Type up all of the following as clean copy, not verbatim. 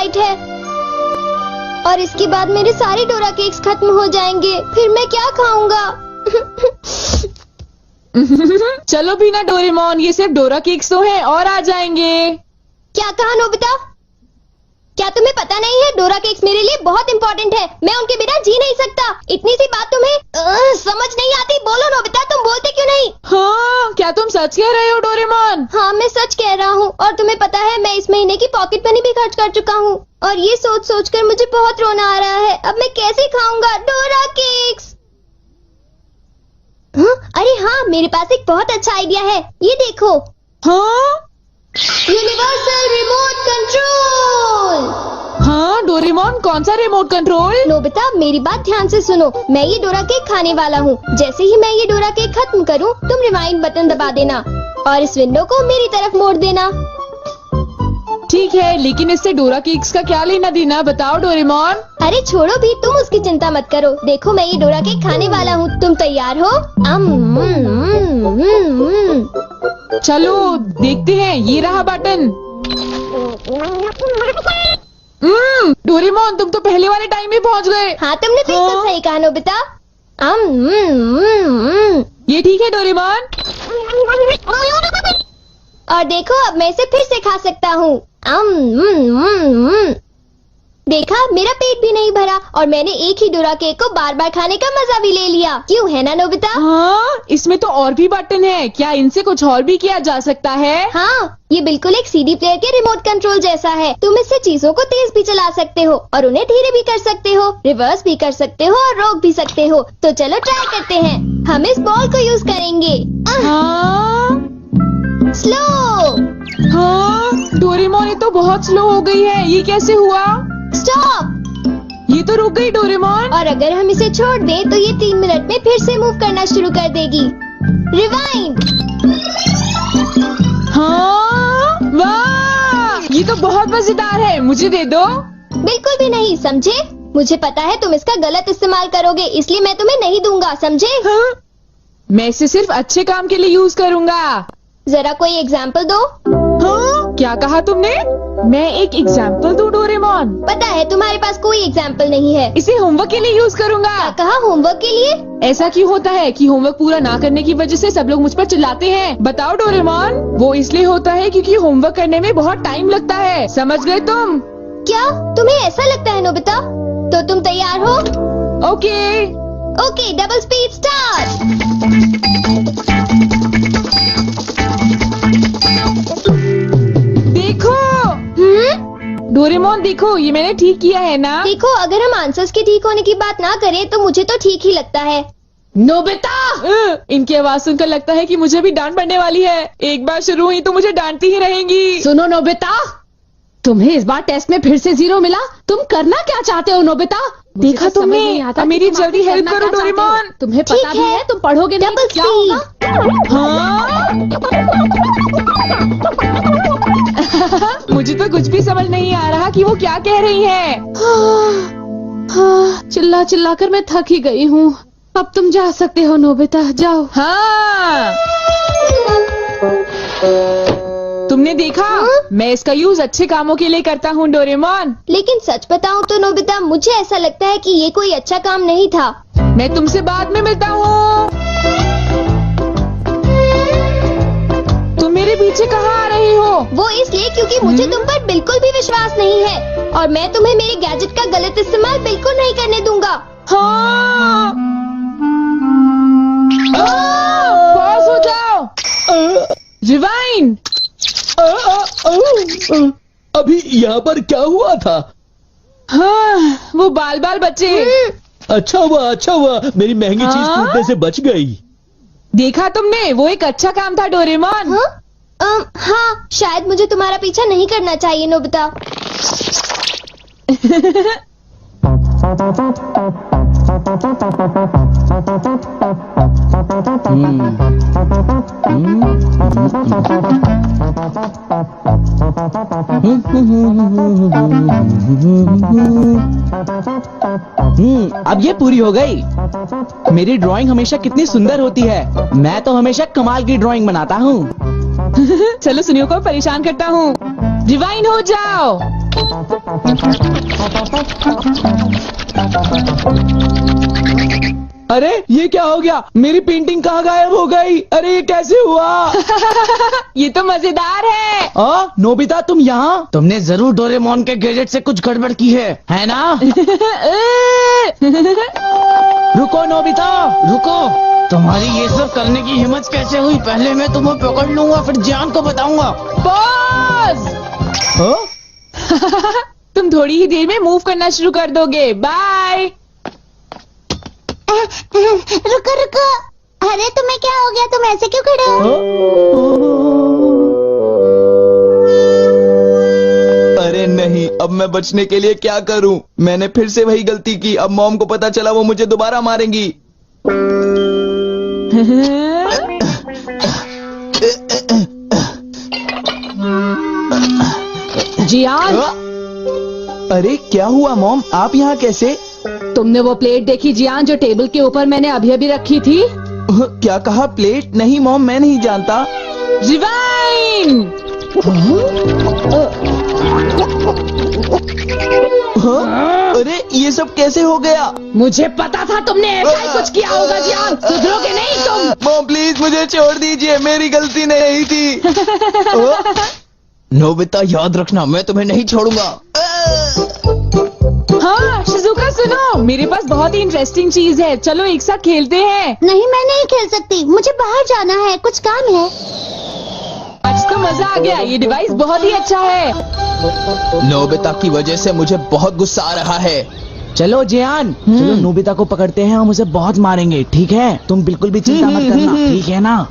Night है और इसके बाद मेरे सारे डोरा केक्स खत्म हो जाएंगे। फिर मैं क्या खाऊंगा? चलो भी ना डोरेमोन, ये सिर्फ डोरा केक्स तो हैं और आ जाएंगे। क्या कहा नोबिता? क्या तुम्हें पता नहीं है डोरा केक्स मेरे लिए बहुत इम्पोर्टेंट है। मैं उनके बिना जी नहीं सकता। इतनी सी बात तुम्हें समझ नहीं आती? बोलो नोबिता, तुम बोलते क्यों नहीं? हाँ, क्या तुम सच कह रहे हो डोरेमोन? हाँ, मैं सच कह रहा हूँ। और तुम्हें पता है मैं इस महीने की पॉकेट मनी भी खर्च कर चुका हूँ और ये सोच सोच कर मुझे बहुत रोना आ रहा है। अब मैं कैसे खाऊंगा डोरा केक्स? अरे हाँ, मेरे पास एक बहुत अच्छा आइडिया है। ये देखो। हाँ, यूनिवर्सल रिमोट कंट्रोल। हाँ डोरेमोन, कौन सा रिमोट कंट्रोल? नोबिता, मेरी बात ध्यान से सुनो। मैं ये डोरा केक खाने वाला हूँ। जैसे ही मैं ये डोरा केक खत्म करूँ, तुम रिवाइंड बटन दबा देना और इस विंडो को मेरी तरफ मोड़ देना। ठीक है, लेकिन इससे डोरा केक्स का क्या लेना देना, बताओ डोरेमोन। अरे छोड़ो भी, तुम उसकी चिंता मत करो। देखो, मैं ये डोरा केक खाने वाला हूँ। तुम तैयार हो? चलो देखते हैं, ये रहा बटन। डोरेमोन, तुम तो पहले वाले टाइम में पहुँच गए। हाँ, तुमने बिल्कुल सही कहा नोबिता। ये ठीक है डोरेमोन। और देखो, अब मैं इसे फिर से खा सकता हूँ। देखा, मेरा पेट भी नहीं भरा और मैंने एक ही डोरा केक को बार बार खाने का मजा भी ले लिया। क्यों, है ना नोबिता? हाँ, इसमें तो और भी बटन है। क्या इनसे कुछ और भी किया जा सकता है? हाँ, ये बिल्कुल एक सीडी प्लेयर के रिमोट कंट्रोल जैसा है। तुम इससे चीजों को तेज भी चला सकते हो और उन्हें धीरे भी कर सकते हो, रिवर्स भी कर सकते हो और रोक भी सकते हो। तो चलो ट्राई करते हैं। हम इस बॉल को यूज करेंगे। हाँ, स्लो। हाँ डोरेमोन, ये तो बहुत स्लो हो गई है। ये कैसे हुआ? स्टॉप। ये तो रुक गई डोरेमोन। और अगर हम इसे छोड़ दें तो ये 3 मिनट में फिर से मूव करना शुरू कर देगी। रिवाइंड। हाँ, वाह, ये तो बहुत मजेदार है। मुझे दे दो। बिल्कुल भी नहीं, समझे? मुझे पता है तुम इसका गलत इस्तेमाल करोगे, इसलिए मैं तुम्हें नहीं दूंगा, समझे? हाँ? मैं इसे सिर्फ अच्छे काम के लिए यूज करूँगा। जरा कोई एग्जाम्पल दो। हाँ? क्या कहा तुमने? मैं एक एग्जाम्पल दूं डोरेमोन? पता है तुम्हारे पास कोई एग्जाम्पल नहीं है। इसे होमवर्क के लिए यूज करूँगा। क्या कहा, होमवर्क के लिए? ऐसा क्यों होता है कि होमवर्क पूरा ना करने की वजह से सब लोग मुझ पर चिल्लाते हैं? बताओ डोरेमोन। वो इसलिए होता है क्योंकि होमवर्क करने में बहुत टाइम लगता है। समझ गए तुम? क्या तुम्हें ऐसा लगता है नोबिता? तो तुम तैयार हो? Okay. Okay, double speed start. देखो डोरेमोन, देखो ये मैंने ठीक किया है ना? देखो, अगर हम आंसर्स के ठीक होने की बात ना करें तो मुझे तो ठीक ही लगता है। नोबिता, इनकी आवाज सुनकर लगता है कि मुझे भी डांट पड़ने वाली है। एक बार शुरू हुई तो मुझे डांटती ही रहेंगी। सुनो नोबिता, तुम्हें इस बार टेस्ट में फिर से 0 मिला। तुम करना क्या चाहते हो नोबिता? देखा तुमने? मेरी जल्दी हेल्प करो डोरेमोन। तुम्हें पता भी है तुम पढ़ोगे नहीं तो क्या होगा? हाँ? मुझे तो कुछ भी समझ नहीं आ रहा कि वो क्या कह रही है। चिल्ला चिल्ला कर मैं थक ही गई हूँ। अब तुम जा सकते हो नोबिता, जाओ। हाँ, तुमने देखा? मैं इसका यूज अच्छे कामों के लिए करता हूँ डोरेमोन। लेकिन सच बताऊं तो नोबिता, मुझे ऐसा लगता है कि ये कोई अच्छा काम नहीं था। मैं तुमसे बाद में मिलता हूँ। तुम मेरे पीछे कहाँ आ रही हो? वो इसलिए क्योंकि मुझे तुम पर बिल्कुल भी विश्वास नहीं है और मैं तुम्हें मेरे गैजेट का गलत इस्तेमाल बिल्कुल नहीं करने दूंगा। हाँ, पॉज हो जाओ। रिवाइंड। अभी यहाँ पर क्या हुआ था? हाँ, वो बाल बाल बच्चे। अच्छा हुआ मेरी महंगी चीज हाँ? टूटने से बच गई। देखा तुमने? वो एक अच्छा काम था डोरेमोन। हाँ, शायद मुझे तुम्हारा पीछा नहीं करना चाहिए नोबिता। अब ये पूरी हो गई। मेरी ड्राइंग हमेशा कितनी सुंदर होती है। मैं तो हमेशा कमाल की ड्राइंग बनाता हूँ। चलो सुनियो को परेशान करता हूँ। रिवाइंड हो जाओ। अरे ये क्या हो गया? मेरी पेंटिंग कहाँ गायब हो गई? अरे ये कैसे हुआ? ये तो मजेदार है। नोबिता तुम यहाँ? तुमने जरूर डोरेमोन के गैजेट से कुछ गड़बड़ की है ना? रुको नोबिता, रुको। तुम्हारी ये सब करने की हिम्मत कैसे हुई? पहले मैं तुम्हें पकड़ लूंगा, फिर जान को बताऊंगा। पॉज। तुम थोड़ी ही देर में मूव करना शुरू कर दोगे। बाय। रुको रुको, अरे तुम्हें क्या हो गया? तुम ऐसे क्यों खड़े हो? अरे नहीं, अब मैं बचने के लिए क्या करूं? मैंने फिर से वही गलती की। अब मॉम को पता चला, वो मुझे दोबारा मारेंगी। जियान, अरे क्या हुआ मॉम? आप यहाँ कैसे? तुमने वो प्लेट देखी जियान जो टेबल के ऊपर मैंने अभी अभी रखी थी? क्या कहा? प्लेट? नहीं मॉम, मैं नहीं जानता। रिवाइंड। अरे ये सब कैसे हो गया? मुझे पता था तुमने ऐसा ही कुछ किया होगा जियान। सुधरोगे नहीं तुम। मॉम प्लीज मुझे छोड़ दीजिए, मेरी गलती नहीं थी। नोबिता याद रखना, मैं तुम्हें नहीं छोड़ूंगा। हाँ शिजुका सुनो, मेरे पास बहुत ही इंटरेस्टिंग चीज है। चलो एक साथ खेलते हैं। नहीं, मैं नहीं खेल सकती, मुझे बाहर जाना है, कुछ काम है। आज तो मजा आ गया, ये डिवाइस बहुत ही अच्छा है। नोबिता की वजह से मुझे बहुत गुस्सा आ रहा है। चलो जियान, चलो नोबिता को पकड़ते हैं, हम उसे बहुत मारेंगे। ठीक है? तुम बिल्कुल भी चिंता मत करना, ठीक है ना?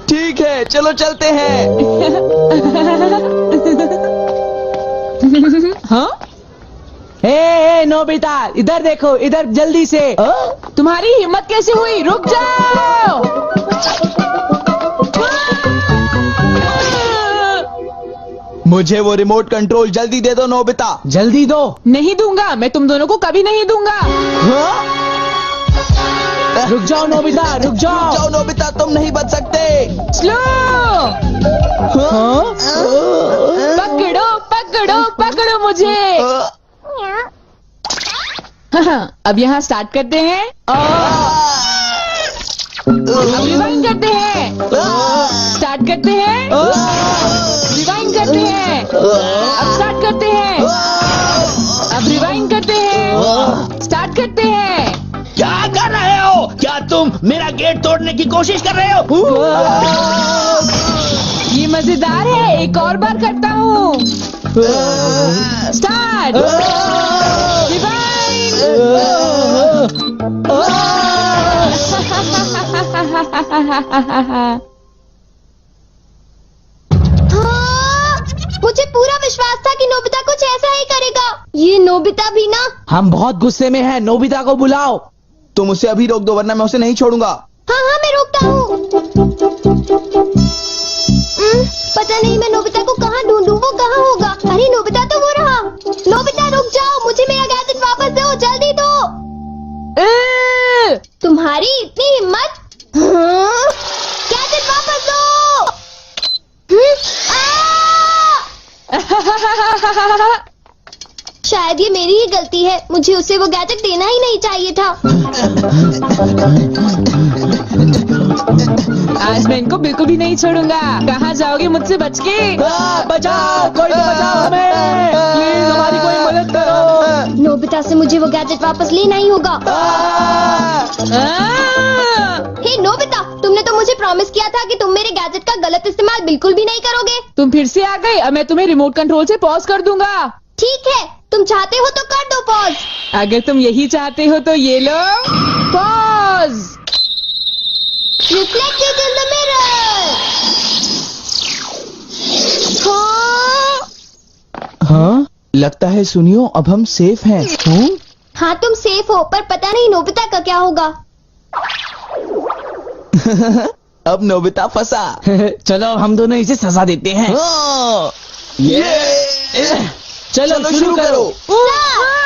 ठीक है, चलो चलते हैं। हाँ? ए नोबिता, इधर देखो, इधर जल्दी से। तुम्हारी हिम्मत कैसे हुई? रुक जाओ। मुझे वो रिमोट कंट्रोल जल्दी दे दो नोबिता। जल्दी दो। नहीं दूंगा, मैं तुम दोनों को कभी नहीं दूंगा। रुक जाओ नोबिता, रुक जाओ। जाओ नोबिता, तुम नहीं बच सकते। स्लो। पकड़ो पकड़ो पकड़ो मुझे। अब यहाँ स्टार्ट करते हैं अब रिवाइंड करते हैं। स्टार्ट करते हैं, रिवाइंड करते हैं। अब स्टार्ट करते हैं, अब रिवाइंड करते हैं। स्टार्ट करते हैं। क्या कर रहे हो? क्या तुम मेरा गेट तोड़ने की कोशिश कर रहे हो? ये मजेदार है, एक और बार करता हूँ। Start, rewind. मुझे पूरा विश्वास था कि नोबिता कुछ ऐसा ही करेगा। ये नोबिता भी ना। हम बहुत गुस्से में हैं, नोबिता को बुलाओ। तुम उसे अभी रोक दो, वरना मैं उसे नहीं छोड़ूंगा। हाँ हाँ, मैं रोकता हूँ। पता नहीं मैं नोबिता को कहाँ ढूंढूं, वो कहाँ होगा? अरे नोबिता तो वो रहा। नोबिता रुक जाओ, मुझे मेरा गैजेट वापस दो, जल्दी दो। तुम्हारी इतनी हिम्मत? गैजेट वापस दो। शायद ये मेरी ही गलती है, मुझे उसे वो गैजेट देना ही नहीं चाहिए था। आज मैं इनको बिल्कुल भी नहीं छोड़ूंगा। कहाँ जाओगे मुझसे बच के? बचाओ, कोई तो बचाओ हमें। प्लीज हमारी कोई मदद करो। नोबिता से मुझे वो गैजेट वापस लेना ही होगा। हे नोबिता, तुमने तो मुझे प्रॉमिस किया था कि तुम मेरे गैजेट का गलत इस्तेमाल बिल्कुल भी नहीं करोगे। तुम फिर से आ गए। अब मैं तुम्हें रिमोट कंट्रोल से पॉज कर दूंगा। ठीक है, तुम चाहते हो तो कर दो पॉज। अगर तुम यही चाहते हो तो ये लो pause. Reflected in the mirror. हाँ, लगता है सुनियो, अब हम सेफ हैं। हाँ तुम सेफ हो, पर पता नहीं नोबिता का क्या होगा। अब नोबिता फंसा। चलो हम दोनों इसे सजा देते हैं। ये चलो शुरू करो। Stop!